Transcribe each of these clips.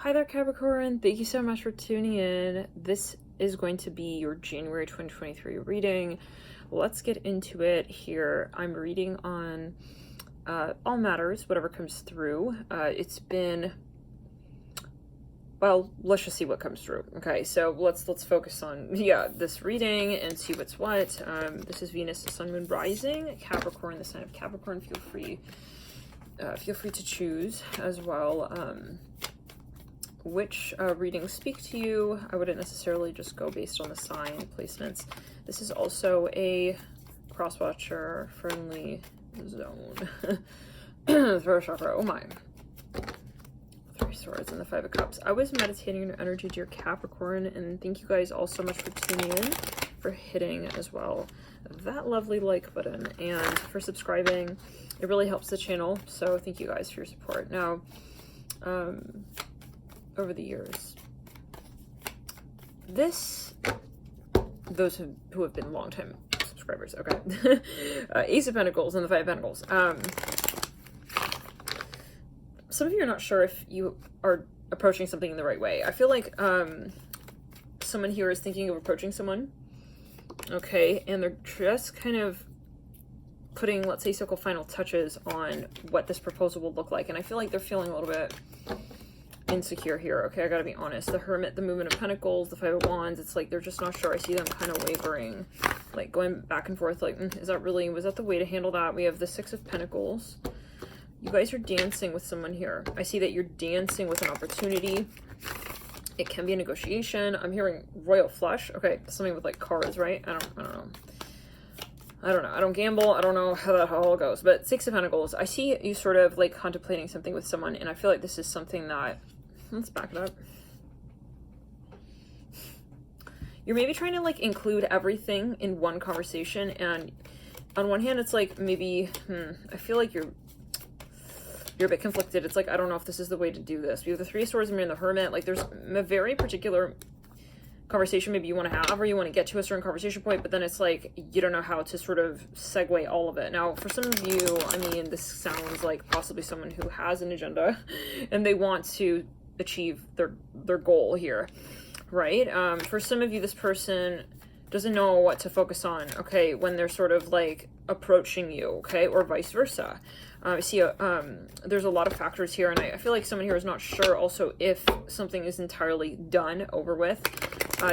Hi there, Capricorn. Thank you so much for tuning in. This is going to be your January 2023 reading. Let's get into it here. I'm reading on all matters, whatever comes through. It's been, well, let's just see what comes through. Okay, so let's focus on, this reading and see what's what. This is Venus, the Sun, Moon, Rising, Capricorn, the sign of Capricorn. Feel free to choose as well. Which readings speak to you. I wouldn't necessarily just go based on the sign placements. This is also a cross-watcher friendly zone. Throat chakra, oh my. 3 swords and the 5 of cups. I was meditating on your energy, dear Capricorn, and thank you guys all so much for tuning in, for hitting as well that lovely like button, and for subscribing. It really helps the channel, so thank you guys for your support. Now, over the years, those who have been long-time subscribers, okay. Ace of Pentacles and the 5 of Pentacles. Some of you are not sure if you are approaching something in the right way. I feel like someone here is thinking of approaching someone, okay, and they're just kind of putting, let's say, so-called final touches on what this proposal will look like, and I feel like they're feeling a little bit insecure here. Okay, I gotta be honest. The Hermit, the Movement of Pentacles, the 5 of Wands, it's like they're just not sure. I see them kind of wavering, like going back and forth, like, was that the way to handle that? We have the 6 of Pentacles. You guys are dancing with someone here. I see that you're dancing with an opportunity. It can be a negotiation. I'm hearing Royal Flush. Okay, something with like cards, right? I don't know. I don't gamble. I don't know how that all goes. But 6 of Pentacles, I see you sort of like contemplating something with someone, and I feel like this is something that, let's back it up. You're maybe trying to like include everything in one conversation, and on one hand, it's like maybe, I feel like you're a bit conflicted. It's like, I don't know if this is the way to do this. We have the 3 of Swords and you're in the Hermit. Like there's a very particular conversation maybe you want to have, or you want to get to a certain conversation point, but then it's like you don't know how to sort of segue all of it. Now, for some of you, I mean, this sounds like possibly someone who has an agenda and they want to achieve their goal here, right? For some of you, this person doesn't know what to focus on, okay, when they're sort of like approaching you, okay, or vice versa. I see there's a lot of factors here, and I feel like someone here is not sure also if something is entirely done, over with.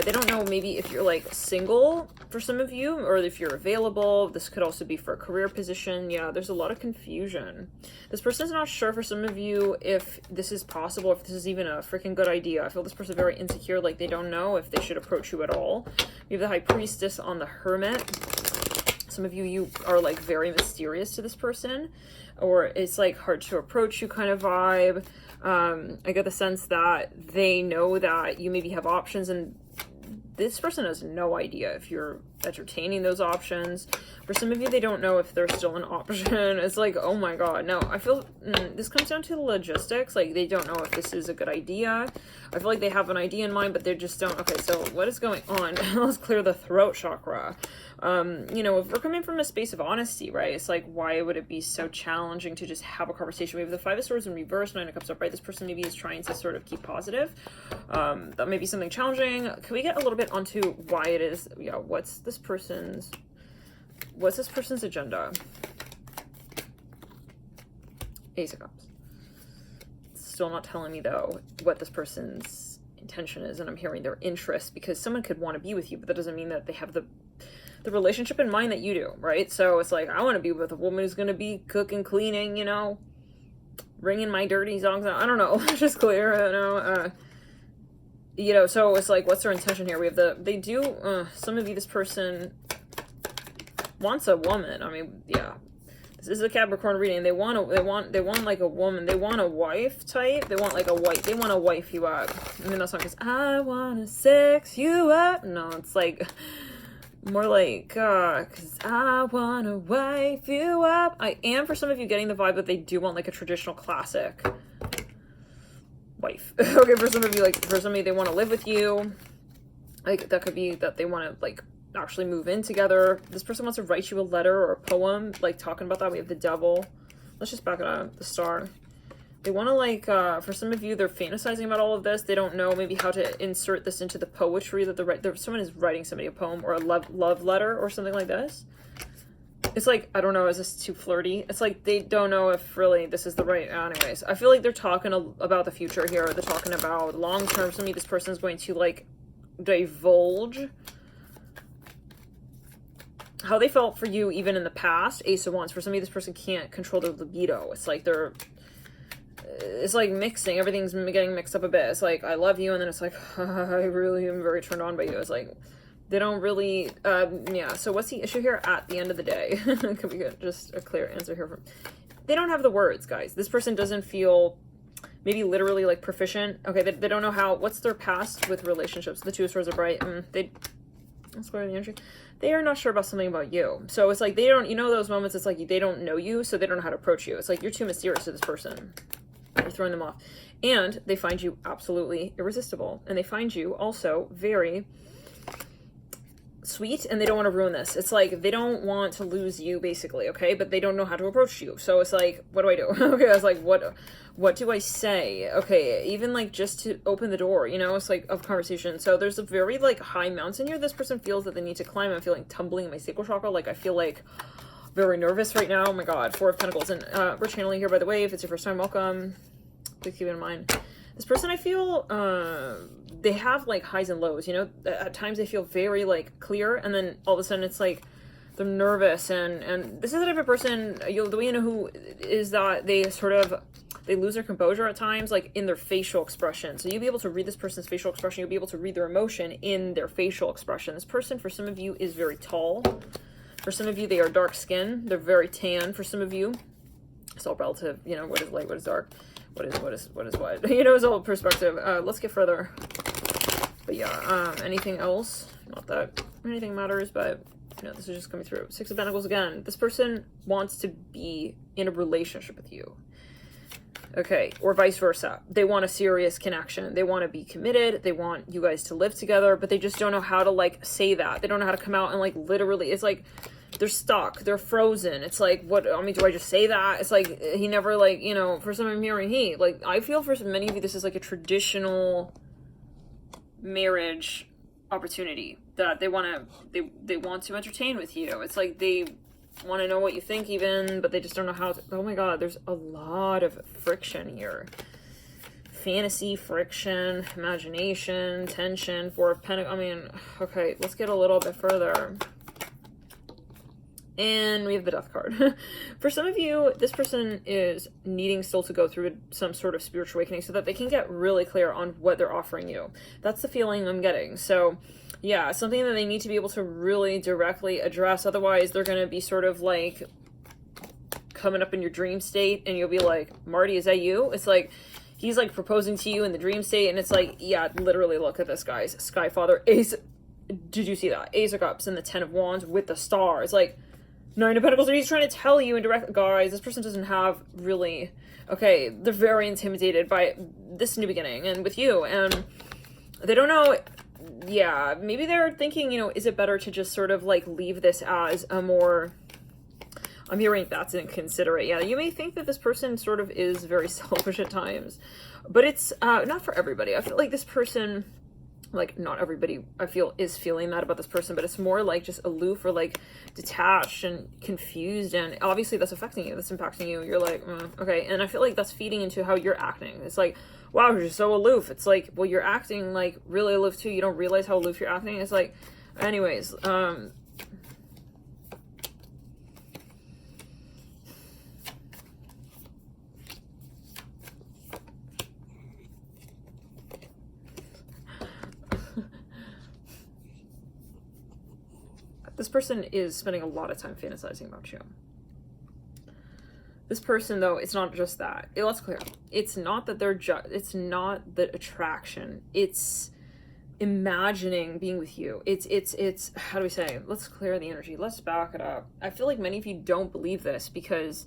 They don't know maybe if you're like single for some of you, or if you're available. This could also be for a career position. Yeah, there's a lot of confusion. This person's not sure for some of you if this is possible, if this is even a freaking good idea. I feel this person very insecure, like they don't know if they should approach you at all. We have the High Priestess on the Hermit. Some of you are like very mysterious to this person, or it's like hard to approach you kind of vibe. I get the sense that they know that you maybe have options, and this person has no idea if you're entertaining those options. For some of you, they don't know if they're still an option. It's like, oh my god. No, I feel this comes down to the logistics. Like, they don't know if this is a good idea. I feel like they have an idea in mind, but they just don't. Okay, so what is going on? Let's clear the throat chakra. You know, if we're coming from a space of honesty, right, it's like, why would it be so challenging to just have a conversation? We have the 5 of Swords in reverse, 9 of Cups upright. This person maybe is trying to sort of keep positive. That may be something challenging. Can we get a little bit onto why it is? Yeah, what's this person's agenda? Ace of Cups. Still not telling me though what this person's intention is, and I'm hearing their interest, because someone could want to be with you, but that doesn't mean that they have the relationship in mind that you do, right? So it's like, I want to be with a woman who's going to be cooking, cleaning, you know, ringing my dirty songs. I don't know. Just clear, you know. You know, so it's like, what's their intention here? We have some of you, this person wants a woman. I mean, yeah, this is a Capricorn reading. They want like a woman. They want a wife type. They want like a wife. They want to wife you up. I mean, that song is, I want to sex you up. No, it's like more like, cause I want to wife you up. I am, for some of you, getting the vibe that they do want like a traditional classic wife. Okay, for some of you, like, for somebody, they want to live with you. Like, that could be that they want to, like, actually move in together. This person wants to write you a letter or a poem, like, talking about that. We have the Devil. Let's just back it up. The Star. They want to like, for some of you, they're fantasizing about all of this. They don't know maybe how to insert this into the poetry that someone is writing somebody a poem or a love letter or something like this. It's like, I don't know, is this too flirty? It's like they don't know if really this is the right, anyways. I feel like they're talking about the future here. They're talking about long term. Somebody, this person is going to like divulge how they felt for you even in the past. Ace of Wands. For somebody, this person can't control their libido. It's like it's like mixing. Everything's getting mixed up a bit. It's like, I love you, and then it's like, I really am very turned on by you. It's like, they don't really, yeah. So what's the issue here at the end of the day? Could we get just a clear answer here? They don't have the words, guys. This person doesn't feel maybe literally like proficient. Okay, they don't know what's their past with relationships. The Two of Swords are bright. Let's go to the energy. They are not sure about something about you. So it's like, they don't, those moments, it's like they don't know you, so they don't know how to approach you. It's like, you're too mysterious to this person. You're throwing them off. And they find you absolutely irresistible. And they find you also very sweet, and they don't want to ruin this. It's like they don't want to lose you, basically, okay? But they don't know how to approach you. So it's like, what do I do? Okay, I was like, what do I say? Okay, even like just to open the door, it's like of conversation. So there's a very like high mountain here. This person feels that they need to climb. I'm feeling tumbling in my sacral chakra. Like I feel like very nervous right now. Oh my God, Four of Pentacles. And we're channeling here, by the way. If it's your first time, welcome. Please keep it in mind. This person, I feel, they have like highs and lows, at times they feel very like clear, and then all of a sudden it's like they're nervous, and this is the type of person, the way you know who is that they lose their composure at times, like in their facial expression. So you'll be able to read this person's facial expression. You'll be able to read their emotion in their facial expression. This person, for some of you, is very tall. For some of you, they are dark skinned. They're very tan. For some of you, it's all relative, what is light, what is dark. What is what? It's all perspective. Let's get further. But yeah, anything else? Not that anything matters, but this is just coming through. Six of Pentacles again. This person wants to be in a relationship with you. Okay, or vice versa. They want a serious connection. They want to be committed. They want you guys to live together, but they just don't know how to like say that. They don't know how to come out and like literally, it's like they're stuck, they're frozen. It's like, do I just say that? It's like, he never like, for some I'm hearing like, I feel for many of you, this is like a traditional marriage opportunity that they want to entertain with you. It's like, they want to know what you think even, but they just don't know how to. Oh my God, there's a lot of friction here. Fantasy, friction, imagination, tension, Four of Pentacles. Okay, let's get a little bit further. And we have the Death card. For some of you, this person is needing still to go through some sort of spiritual awakening so that they can get really clear on what they're offering you. That's the feeling I'm getting. So yeah, something that they need to be able to really directly address. Otherwise, they're going to be sort of like coming up in your dream state, and you'll be like, Marty, is that you? It's like, he's like proposing to you in the dream state, and it's like, yeah, literally look at this, guys. Sky Father, Ace. Did you see that? Ace of Cups and the Ten of Wands with the Star. It's like, Nine of Pentacles, he's trying to tell you indirectly, guys, this person doesn't have really, okay, they're very intimidated by this new beginning and with you, and they don't know, yeah, maybe they're thinking, is it better to just sort of like leave this as a more, I'm hearing that's inconsiderate. Yeah, you may think that this person sort of is very selfish at times, but it's not for everybody. I feel like this person, like, not everybody I feel is feeling that about this person, but it's more like just aloof or like detached and confused, and obviously that's affecting you, that's impacting you. You're like, okay, and I feel like that's feeding into how you're acting. It's like, wow, you're so aloof. It's like, well, you're acting like really aloof too. You don't realize how aloof you're acting. It's like, anyways, this person is spending a lot of time fantasizing about you. This person, though, it's not just that. Let's clear. It's not that it's not the attraction. It's imagining being with you. It's how do we say? Let's clear the energy. Let's back it up. I feel like many of you don't believe this because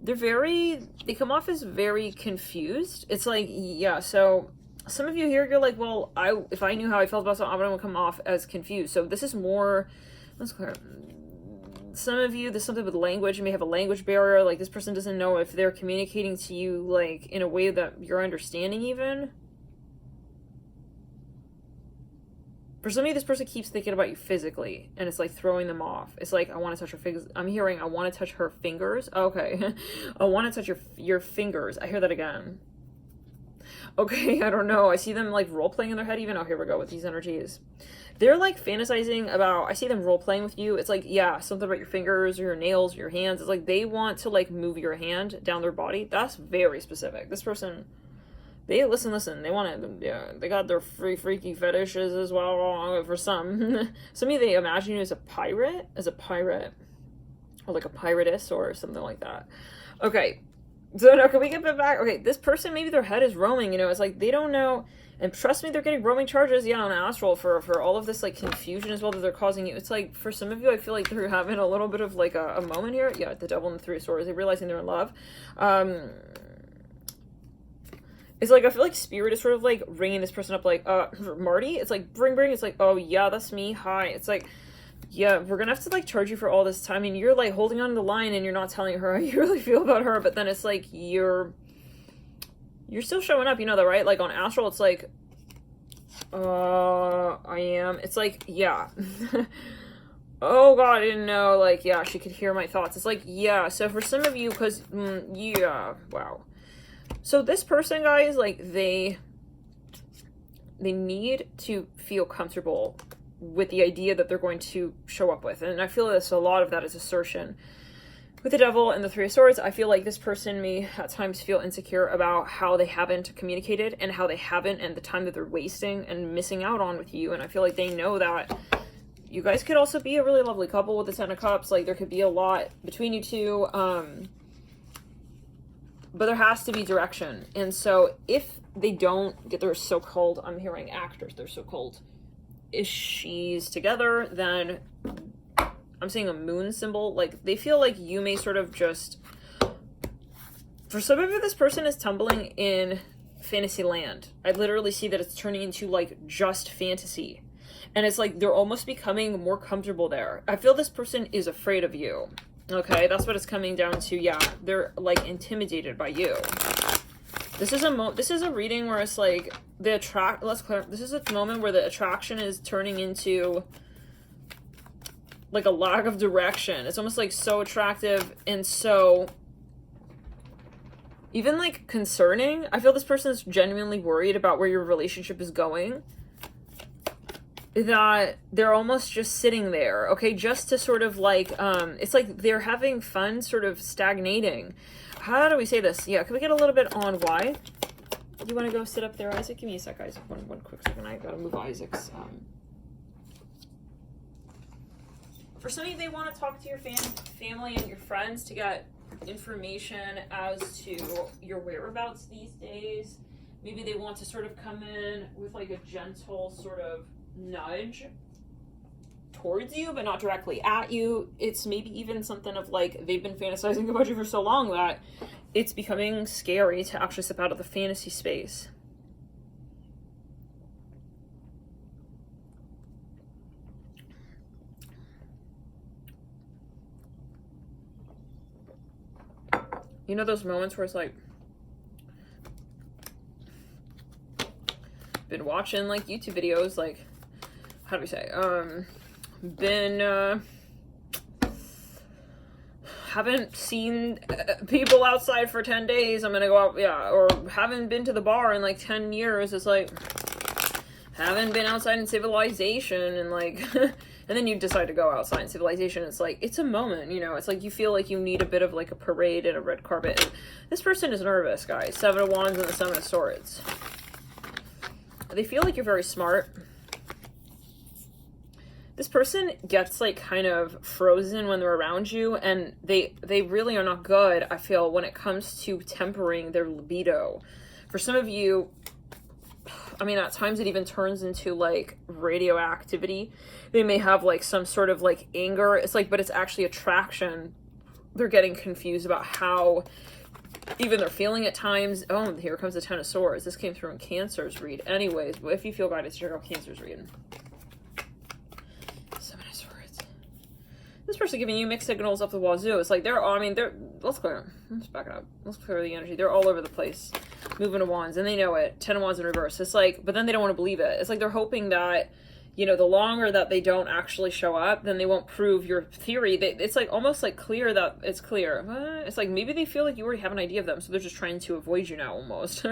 they come off as very confused. It's like, yeah, so some of you here, you're like, well, if I knew how I felt about something, I wouldn't come off as confused. So this is more, let's clear. some of you, there's something with language. You may have a language barrier. Like, this person doesn't know if they're communicating to you, like, in a way that you're understanding even. For some of you, this person keeps thinking about you physically, and it's like throwing them off. It's like, I want to touch her fingers. I'm hearing, I want to touch her fingers. Okay. I want to touch your fingers. I hear that again. Okay, I don't know. I see them like role-playing in their head even. Oh, here we go with these energies. They're like fantasizing about, I see them role-playing with you. It's like, yeah, something about your fingers or your nails or your hands. It's like they want to like move your hand down their body. That's very specific. This person, they listen. They want to, yeah, they got their freaky fetishes as well. For some, some of you, they imagine you as a pirate, or like a piratess or something like that. Okay. So now, can we get back? Okay, this person, maybe their head is roaming, you know, it's like they don't know, and trust me, they're getting roaming charges, yeah, on astral for all of this, like, confusion as well that they're causing you. It's like, for some of you, I feel like they're having a little bit of, like, a moment here. Yeah, the devil and the 3 of swords, they're realizing they're in love. It's like, I feel like spirit is sort of, like, ringing this person up, like, Marty? It's like, bring, it's like, oh, yeah, that's me, hi. It's like, yeah, we're gonna have to, like, charge you for all this time, and you're, like, holding on to the line, and you're not telling her how you really feel about her, but then it's, like, you're still showing up, you know that, right? Like, on astral, it's like, I am, it's like, yeah, oh god, I didn't know, like, yeah, she could hear my thoughts, it's like, yeah, so for some of you, because, yeah, wow, so this person, guys, like, they need to feel comfortable with the idea that they're going to show up with. And I feel this, a lot of that is assertion. With the devil and the 3 of swords, I feel like this person may at times feel insecure about how they haven't communicated and how they haven't, and the time that they're wasting and missing out on with you. And I feel like they know that you guys could also be a really lovely couple with the 10 of cups. Like, there could be a lot between you two. But there has to be direction. And so if they don't get their so-called, I'm hearing actors, they're so-called issues together, then I'm seeing a moon symbol. Like, they feel like you may sort of just, for some of you, this person is tumbling in fantasy land. I literally see that it's turning into like just fantasy, and it's like they're almost becoming more comfortable there. I feel this person is afraid of you. Okay, that's what it's coming down to. Yeah, they're like intimidated by you. This is a reading where it's like this is a moment where the attraction is turning into like a lack of direction. It's almost like so attractive and so even like concerning. I feel this person is genuinely worried about where your relationship is going, that they're almost just sitting there, okay, just to sort of like it's like they're having fun sort of stagnating. How do we say this? Yeah, can we get a little bit on why? You want to go sit up there, Isaac? Give me a sec, Isaac. One quick second. I gotta move Isaac's. For some of you, they want to talk to your family and your friends to get information as to your whereabouts these days. Maybe they want to sort of come in with like a gentle sort of nudge towards you, but not directly at you. It's maybe even something of like they've been fantasizing about you for so long that it's becoming scary to actually step out of the fantasy space. You know those moments where it's like, been watching like YouTube videos, like, how do we say, haven't seen people outside for 10 days, I'm gonna go out, yeah, or haven't been to the bar in like 10 years, it's like, haven't been outside in civilization, and like, and then you decide to go outside in civilization, it's like, it's a moment, you know, it's like you feel like you need a bit of like a parade and a red carpet. And this person is nervous, guys. 7 of Wands and the 7 of Swords. They feel like you're very smart. This person gets like kind of frozen when they're around you, and they really are not good, I feel, when it comes to tempering their libido. For some of you, I mean, at times it even turns into like radioactivity. They may have like some sort of like anger. It's like, but it's actually attraction. They're getting confused about how even they're feeling at times. Oh, here comes the 10 of Swords. This came through in Cancer's read. Anyways, but if you feel guided, check out Cancer's read. 7 of Swords. This person giving you mixed signals up the wazoo. It's like let's back it up. Let's clear the energy. They're all over the place. Moving of Wands, and they know it. 10 of Wands in reverse. It's like, but then they don't want to believe it. It's like they're hoping that, you know, the longer that they don't actually show up, then they won't prove your theory. It's like almost like clear that it's clear. It's like maybe they feel like you already have an idea of them, so they're just trying to avoid you now almost.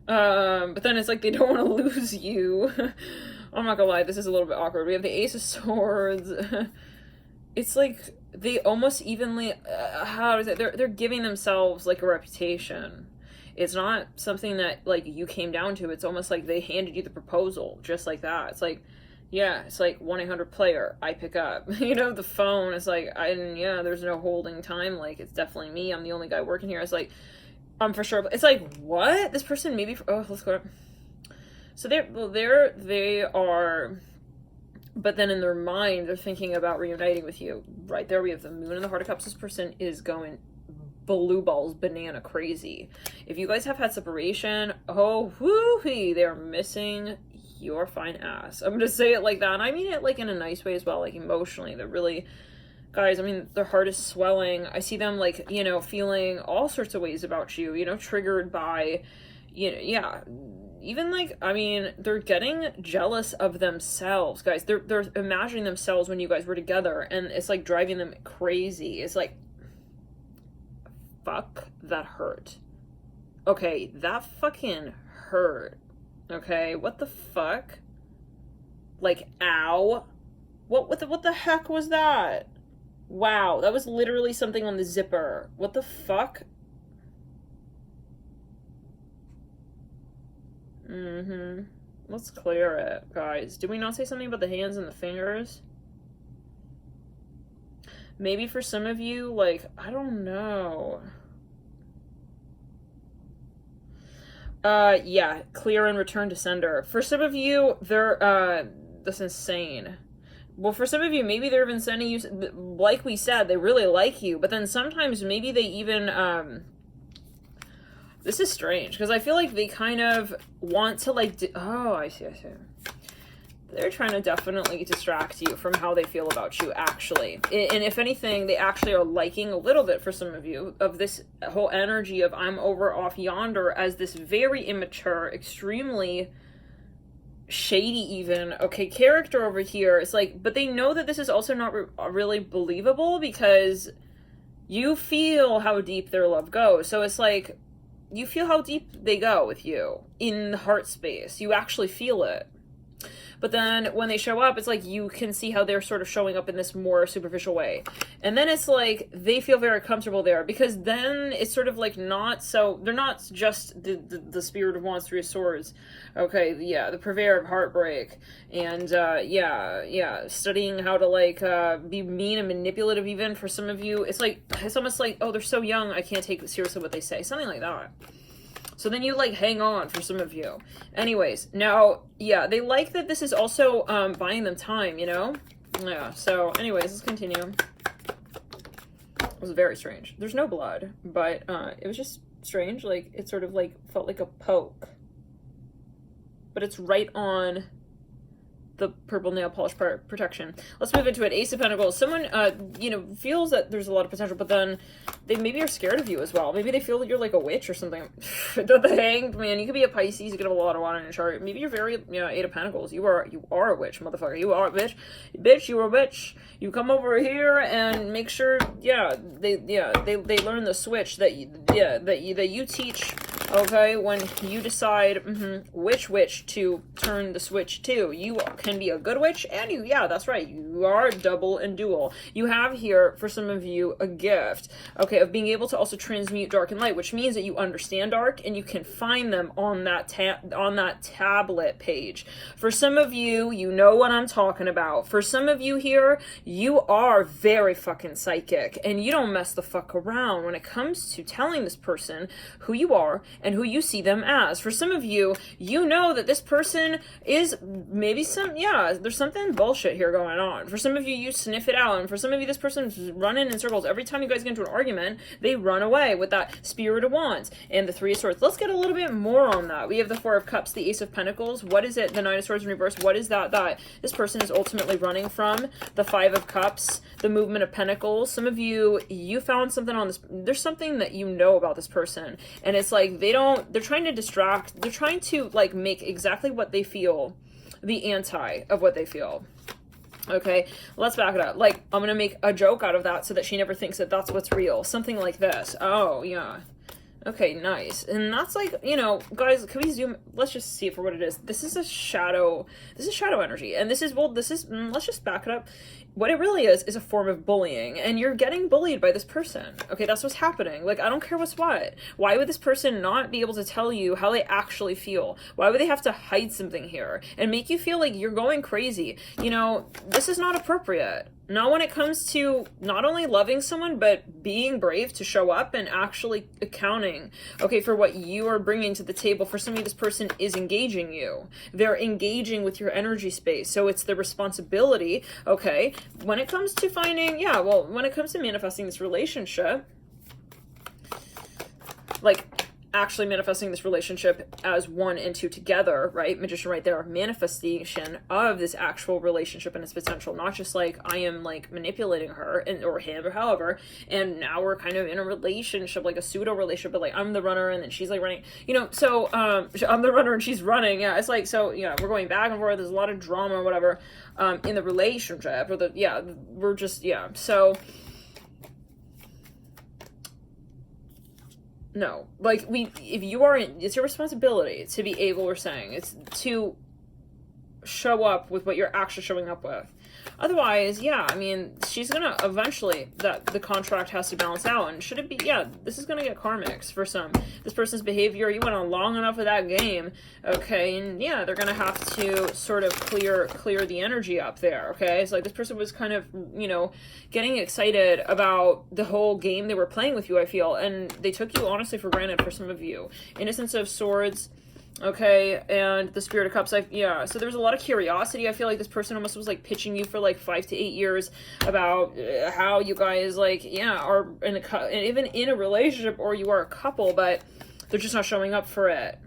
But then it's like they don't want to lose you. I'm not gonna lie, this is a little bit awkward. We have the Ace of Swords. It's like they almost evenly, they're giving themselves like a reputation. It's not something that like you came down to. It's almost like they handed you the proposal just like that. It's like, yeah, it's like 1-800-player, I pick up. You know, the phone is like, there's no holding time. Like, it's definitely me. I'm the only guy working here. It's like, I'm for sure. It's like, what? This person maybe, let's go. So they are, but then in their mind, they're thinking about reuniting with you. Right there, we have the Moon in the Heart of Cups. This person is going blue balls banana crazy. If you guys have had separation, oh whoo-hee, they're missing your fine ass. I'm gonna say it like that, and I mean it like in a nice way as well, like emotionally. They're really, guys, I mean, their heart is swelling. I see them like, you know, feeling all sorts of ways about you, you know, triggered by, you know, yeah, even like, I mean, they're getting jealous of themselves, guys. They're imagining themselves when you guys were together, and it's like driving them crazy. It's like, fuck, that hurt. Okay, that fucking hurt. Okay, what the fuck? Like, ow. What the heck was that? Wow, that was literally something on the zipper. What the fuck? Let's clear it, guys. Did we not say something about the hands and the fingers? Maybe for some of you, like, I don't know. Yeah, clear and return to sender. For some of you, they're, that's insane. Well, for some of you, maybe they're even sending you, like we said, they really like you, but then sometimes maybe they even, this is strange, because I feel like they kind of want to, like, oh, I see. They're trying to definitely distract you from how they feel about you, actually. And if anything, they actually are liking a little bit, for some of you, of this whole energy of I'm over off yonder as this very immature, extremely shady even, okay, character over here. It's like, but they know that this is also not really believable, because you feel how deep their love goes. So it's like, you feel how deep they go with you in the heart space. You actually feel it. But then when they show up, it's like you can see how they're sort of showing up in this more superficial way. And then it's like they feel very comfortable there, because then it's sort of like not so, they're not just the Spirit of Wands, Three of Swords. Okay, yeah, the purveyor of heartbreak. And yeah, studying how to like be mean and manipulative even for some of you. It's like, it's almost like, oh, they're so young, I can't take seriously what they say. Something like that. So then you like hang on for some of you. Anyways, now, yeah, they like that this is also buying them time, you know? Yeah, so anyways, let's continue. It was very strange. There's no blood, but it was just strange. Like, it sort of like felt like a poke. But it's right on the purple nail polish protection. Let's move into it. Ace of Pentacles. Someone, you know, feels that there's a lot of potential, but then they maybe are scared of you as well. Maybe they feel that you're like a witch or something. The Hanged Man. You could be a Pisces. You could have a lot of water in your chart. Maybe you're very, you know, Eight of Pentacles. You are a witch, motherfucker. You are a bitch. Bitch, you are a bitch. You come over here and make sure, they learn the switch that you teach. Okay, when you decide which witch to turn the switch to, you can be a good witch, and that's right, you are double and dual. You have here, for some of you, a gift, okay, of being able to also transmute dark and light, which means that you understand dark, and you can find them on that tablet page. For some of you, you know what I'm talking about. For some of you here, you are very fucking psychic, and you don't mess the fuck around when it comes to telling this person who you are and who you see them as. For some of you, you know that this person is maybe there's something bullshit here going on. For some of you, you sniff it out, and for some of you, this person's running in circles. Every time you guys get into an argument, they run away with that Spirit of Wands and the Three of Swords. Let's get a little bit more on that. We have the Four of Cups, the Ace of Pentacles. What is it? The Nine of Swords in reverse. What is that this person is ultimately running from? The Five of Cups, the Movement of Pentacles. Some of you found something on this. There's something that you know about this person, and it's like they're trying to distract. They're trying to like make exactly what they feel the anti of what they feel. Okay, let's back it up. Like, I'm gonna make a joke out of that so that she never thinks that that's what's real. Something like this. Oh, yeah. Okay, nice. And that's like, you know, guys, can we zoom? Let's just see it for what it is. This is a shadow. This is shadow energy. And this is, let's just back it up. What it really is a form of bullying. And you're getting bullied by this person. Okay, that's what's happening. Like, I don't care what's what. Why would this person not be able to tell you how they actually feel? Why would they have to hide something here and make you feel like you're going crazy? You know, this is not appropriate. Not when it comes to not only loving someone, but being brave to show up and actually accounting, okay, for what you are bringing to the table. For some of you, this person is engaging you. They're engaging with your energy space. So it's the responsibility, okay, when it comes to finding, when it comes to manifesting this relationship, like, actually manifesting this relationship as one and two together, right? Magician right there, manifestation of this actual relationship and its potential, not just like I am like manipulating her or him or however, and now we're kind of in a relationship, like a pseudo relationship, but like I'm the runner and then she's like running, you know, so I'm the runner and she's running. Yeah, it's like, so yeah, we're going back and forth, there's a lot of drama or whatever in the relationship, or so no, like if you are it's your responsibility to be able, we're saying, it's to show up with what you're actually showing up with. Otherwise, yeah, I mean, she's gonna eventually, that the contract has to balance out, and should it be, yeah, this is gonna get karmics for some. This person's behavior, you went on long enough with that game, okay, and yeah, they're gonna have to sort of clear the energy up there, okay? It's like this person was kind of, you know, getting excited about the whole game they were playing with you, I feel, and they took you honestly for granted for some of you. Innocence of Swords, okay, and the Spirit of Cups, so there's a lot of curiosity. I feel like this person almost was like pitching you for like 5 to 8 years about how you guys like, are even in a relationship, or you are a couple, but they're just not showing up for it.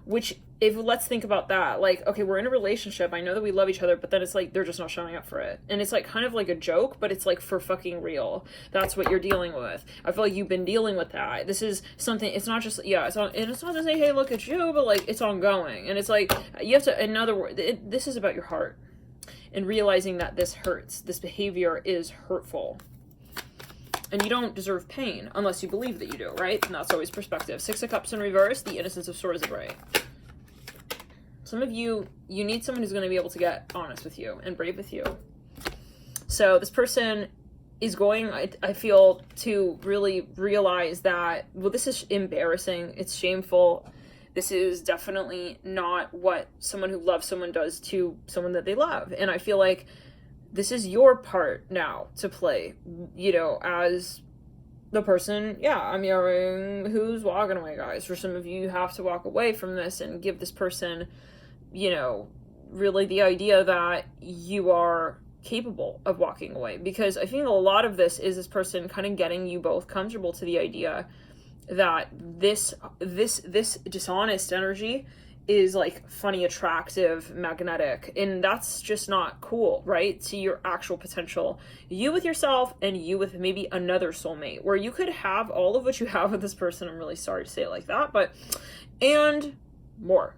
Which, let's think about that. Like, okay, we're in a relationship. I know that we love each other, but then it's like, they're just not showing up for it. And it's like kind of like a joke, but it's like for fucking real. That's what you're dealing with. I feel like you've been dealing with that. This is something, it's not just, and it's not to say, hey, look at you, but like, it's ongoing. And it's like, you have to, in other words, this is about your heart. And realizing that this hurts. This behavior is hurtful. And you don't deserve pain unless you believe that you do, right? And that's always perspective. Six of Cups in reverse, the Innocence of Swords is right. Some of you need someone who's going to be able to get honest with you and brave with you. So this person is going, I feel, to really realize that, well, this is embarrassing. It's shameful. This is definitely not what someone who loves someone does to someone that they love. And I feel like this is your part now to play, you know, as the person, I'm hearing who's walking away, guys. For some of you, you have to walk away from this and give this person, you know, really the idea that you are capable of walking away. Because I think a lot of this is this person kind of getting you both comfortable to the idea that this dishonest energy is like funny, attractive, magnetic, and that's just not cool, right? To your actual potential, you with yourself and you with maybe another soulmate, where you could have all of what you have with this person. I'm really sorry to say it like that, but and more.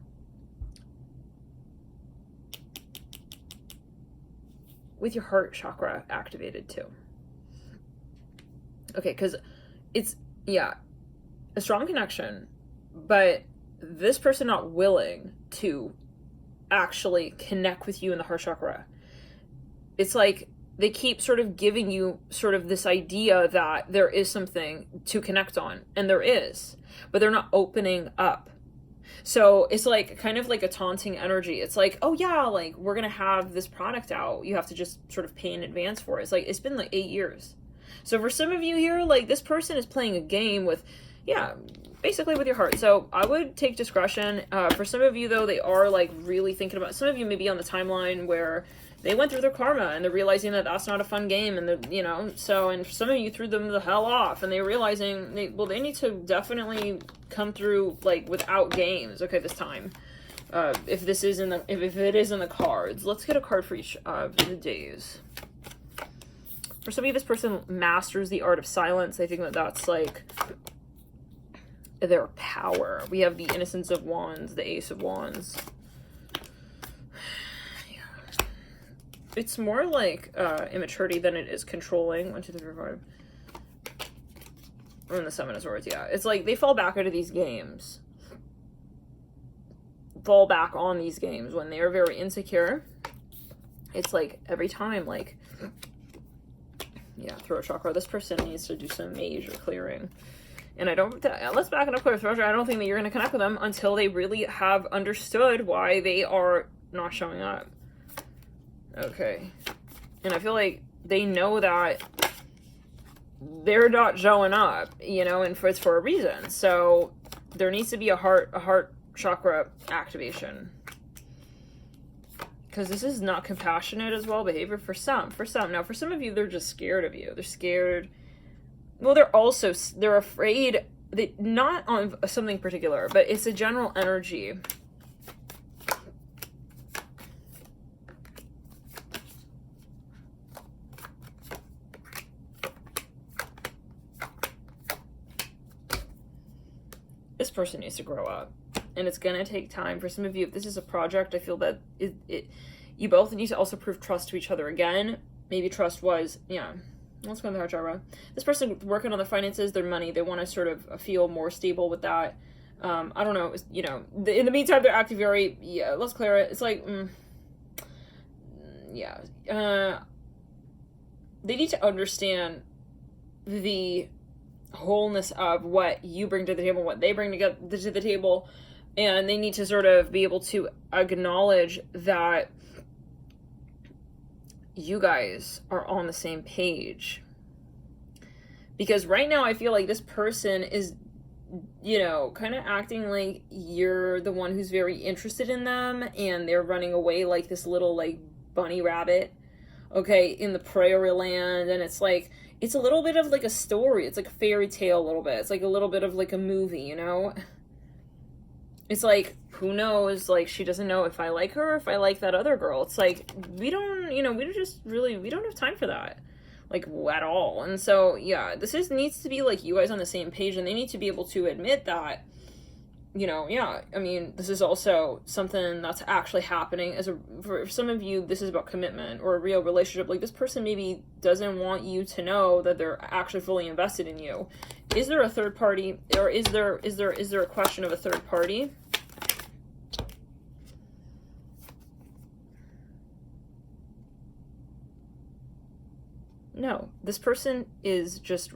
With your heart chakra activated too. Okay, because it's, a strong connection, but this person not willing to actually connect with you in the heart chakra. It's like they keep sort of giving you sort of this idea that there is something to connect on, and there is, but they're not opening up. So it's like kind of like a taunting energy. It's like, oh yeah, like we're gonna have this product out, you have to just sort of pay in advance for it. It's like, it's been like 8 years. So for some of you here, like this person is playing a game with yeah, basically with your heart. So I would take discretion. For some of you, though, they are like really thinking about, some of you may be on the timeline where they went through their karma and they're realizing that that's not a fun game, and you know, so, and some of you threw them the hell off and they're realizing they need to definitely come through like without games, okay, this time. If this is in the, if it is in the cards, let's get a card for each of the days. For some of you, this person masters the art of silence. They think that that's like their power. We have the Innocence of Wands, the Ace of Wands. Yeah. It's more like immaturity than it is controlling. 1, 2, 3, 4, 5. And the Seven of Swords, yeah. It's like they fall back into these games. Fall back on these games when they are very insecure. It's like every time, like, yeah, throat chakra. This person needs to do some major clearing. And I don't, let's back it up clear throat chakra. I don't think that you're going to connect with them until they really have understood why they are not showing up. Okay. And I feel like they know that they're not showing up, you know, and it's for a reason. So there needs to be a heart chakra activation. Because this is not compassionate as well behavior for some. Now, for some of you, they're just scared of you. They're scared. Well, they're afraid, not on something particular, but it's a general energy. This person needs to grow up. And it's going to take time. For some of you, if this is a project, I feel that you both need to also prove trust to each other again. Maybe trust was, yeah. Let's go in the heart chakra. This person working on their finances, their money, they want to sort of feel more stable with that. I don't know, you know, in the meantime, they're acting very, yeah, let's clear it. It's like, yeah. They need to understand the wholeness of what you bring to the table, what they bring to the table. And they need to sort of be able to acknowledge that you guys are on the same page. Because right now I feel like this person is, you know, kind of acting like you're the one who's very interested in them, and they're running away like this little like bunny rabbit, okay, in the prairie land. And it's like, it's a little bit of like a story. It's like a fairy tale a little bit. It's like a little bit of like a movie, you know? It's like, who knows, like, she doesn't know if I like her or if I like that other girl. It's like, we don't, you know, we don't have time for that, like, at all. And so, yeah, needs to be, like, you guys on the same page, and they need to be able to admit that, you know, yeah, I mean, this is also something that's actually happening. For some of you, this is about commitment or a real relationship. Like, this person maybe doesn't want you to know that they're actually fully invested in you. Is there a third party, or is there a question of a third party? No, this person is just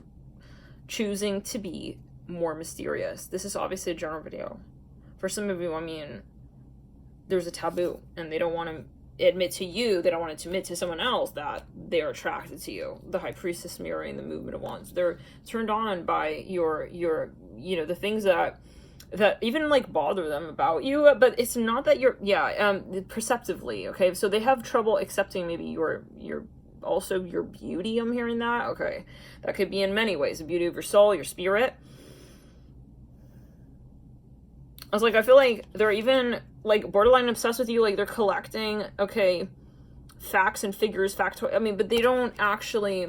choosing to be more mysterious. This is obviously a general video. For some of you, I mean, there's a taboo, and they don't want to admit to you, they don't want to admit to someone else that they're attracted to you. The High Priestess mirroring the movement of wands. They're turned on by your, you know, the things that even like bother them about you, but it's not that you're, perceptively, okay? So they have trouble accepting maybe your also your beauty. I'm hearing that. Okay. That could be in many ways. The beauty of your soul, your spirit. I was like, I feel like they're even like borderline obsessed with you. Like they're collecting, okay, facts and figures, factoid. I mean, but they don't actually,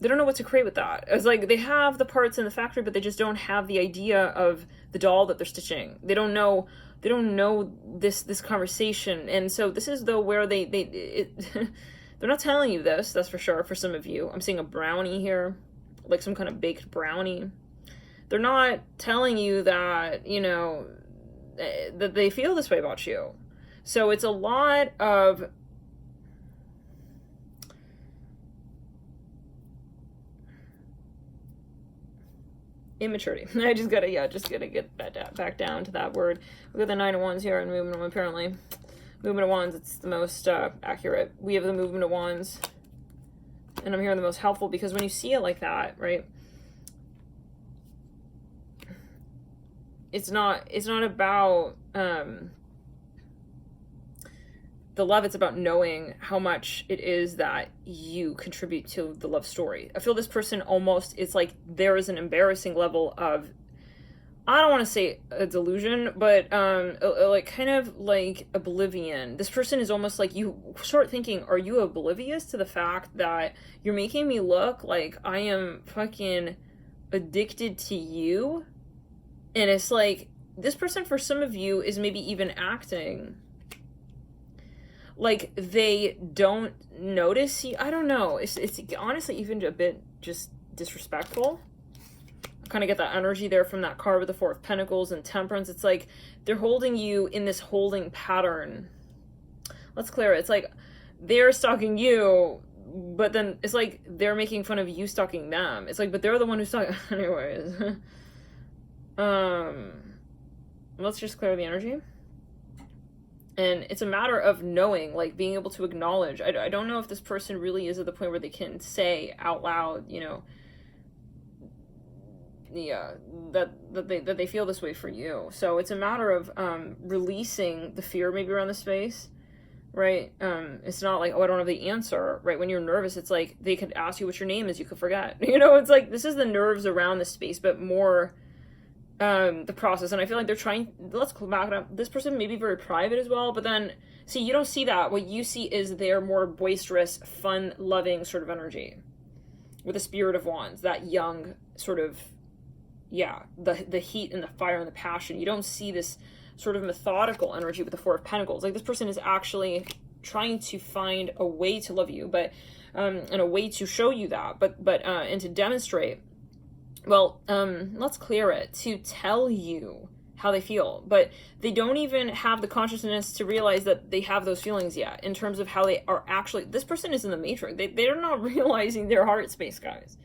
they don't know what to create with that. It's like they have the parts in the factory, but they just don't have the idea of the doll that they're stitching. They don't know this conversation. And so this is where they're not telling you this, that's for sure. For some of you, I'm seeing a brownie here, like some kind of baked brownie. They're not telling you that, you know, that they feel this way about you. So it's a lot of immaturity. I just gotta get back down to that word. We got the Nine of Wands here and movement of Wands, apparently. Movement of Wands, it's the most accurate. We have the movement of Wands. And I'm hearing the most helpful, because when you see it like that, right? it's not about the love. It's about knowing how much it is that you contribute to the love story. I feel this person almost, it's like there is an embarrassing level of, I don't want to say a delusion, but like kind of like oblivion. This person is almost like, you start thinking, are you oblivious to the fact that you're making me look like I am fucking addicted to you? And it's like, this person for some of you is maybe even acting like they don't notice you. I don't know. It's honestly even a bit just disrespectful. Kind of get that energy there from that card with the Four of Pentacles and Temperance. It's like they're holding you in this holding pattern. Let's clear it. It's like they're stalking you, but then it's like they're making fun of you stalking them. It's like, but they're the one who's stalking. Anyways. Let's just clear the energy. And it's a matter of knowing, like being able to acknowledge. I don't know if this person really is at the point where they can say out loud, you know, yeah, that they feel this way for you. So it's a matter of releasing the fear maybe around the space, right? It's not like, oh, I don't have the answer, right? When you're nervous, it's like they could ask you what your name is, you could forget. You know, it's like this is the nerves around the space, but more the process. And I feel like they're trying, let's back it up. This person may be very private as well, but then see, you don't see that. What you see is their more boisterous, fun, loving sort of energy with the Spirit of Wands, that young sort of, yeah, the heat and the fire and the passion. You don't see this sort of methodical energy with the Four of Pentacles. Like this person is actually trying to find a way to love you, but and a way to show you that, but and to demonstrate. Well, let's clear it, to tell you how they feel, but they don't even have the consciousness to realize that they have those feelings yet, in terms of how they are actually, this person is in the matrix. They're not realizing their heart space, guys.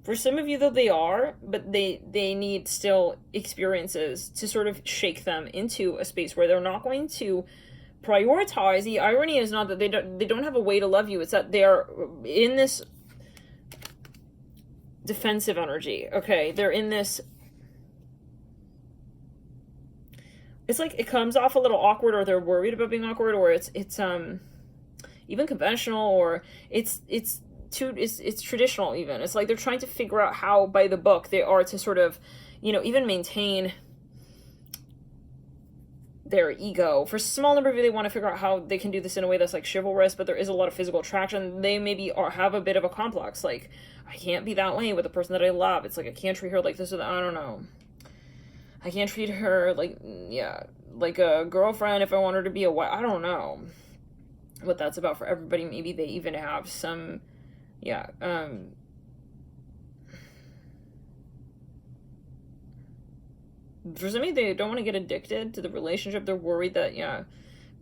For some of you, though, they are, but they need still experiences to sort of shake them into a space where they're not going to prioritize. The irony is not that they don't have a way to love you. It's that they're in this defensive energy. Okay, they're in this, it's like it comes off a little awkward, or they're worried about being awkward, or it's even conventional, or it's traditional even. It's like they're trying to figure out how by the book they are to sort of, you know, even maintain their ego. For a small number of you, they want to figure out how they can do this in a way that's like chivalrous, but there is a lot of physical attraction. They maybe have a bit of a complex, like, I can't be that way with the person that I love. It's like, I can't treat her like this or that. I don't know. I can't treat her like, yeah, like a girlfriend if I want her to be a wife. I don't know what that's about for everybody. Maybe they even have some, yeah, for some of you, they don't want to get addicted to the relationship. They're worried that, yeah,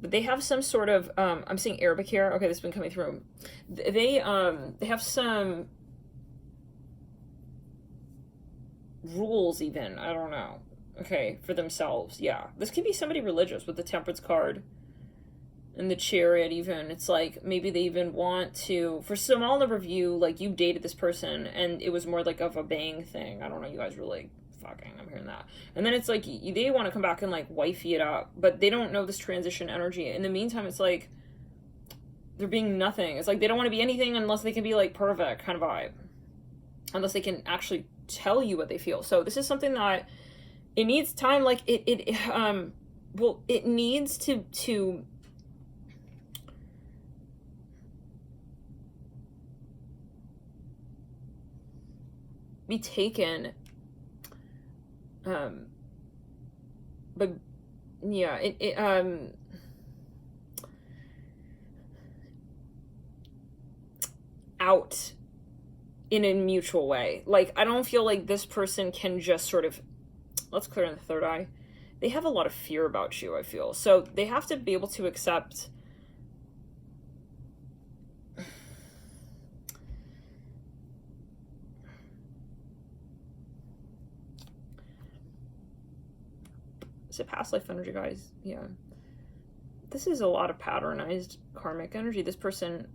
but they have some sort of, I'm seeing Arabic here. Okay, this has been coming through. They have some rules even, I don't know, okay, for themselves. Yeah, this could be somebody religious with the Temperance card and the Chariot even. It's like maybe they even want to, for some all number of you, like you dated this person and it was more like of a bang thing. I don't know, you guys really fucking, I'm hearing that. And then it's like they want to come back and like wifey it up, but they don't know this transition energy. In the meantime, it's like they're being nothing. It's like they don't want to be anything unless they can be like perfect kind of vibe, unless they can actually tell you what they feel. So this is something that it needs time. Like well, it needs to be taken, but yeah, out in a mutual way. Like, I don't feel like this person can just sort of, let's clear in the third eye. They have a lot of fear about you, I feel. So they have to be able to accept is it past life energy, guys? Yeah. This is a lot of patternized karmic energy. This person,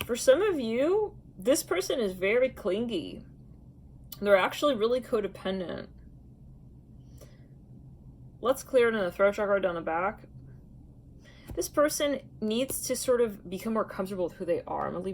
For some of you, this person is very clingy. They're actually really codependent. Let's clear into the throat chakra down the back. This person needs to sort of become more comfortable with who they are. I'm gonna leave it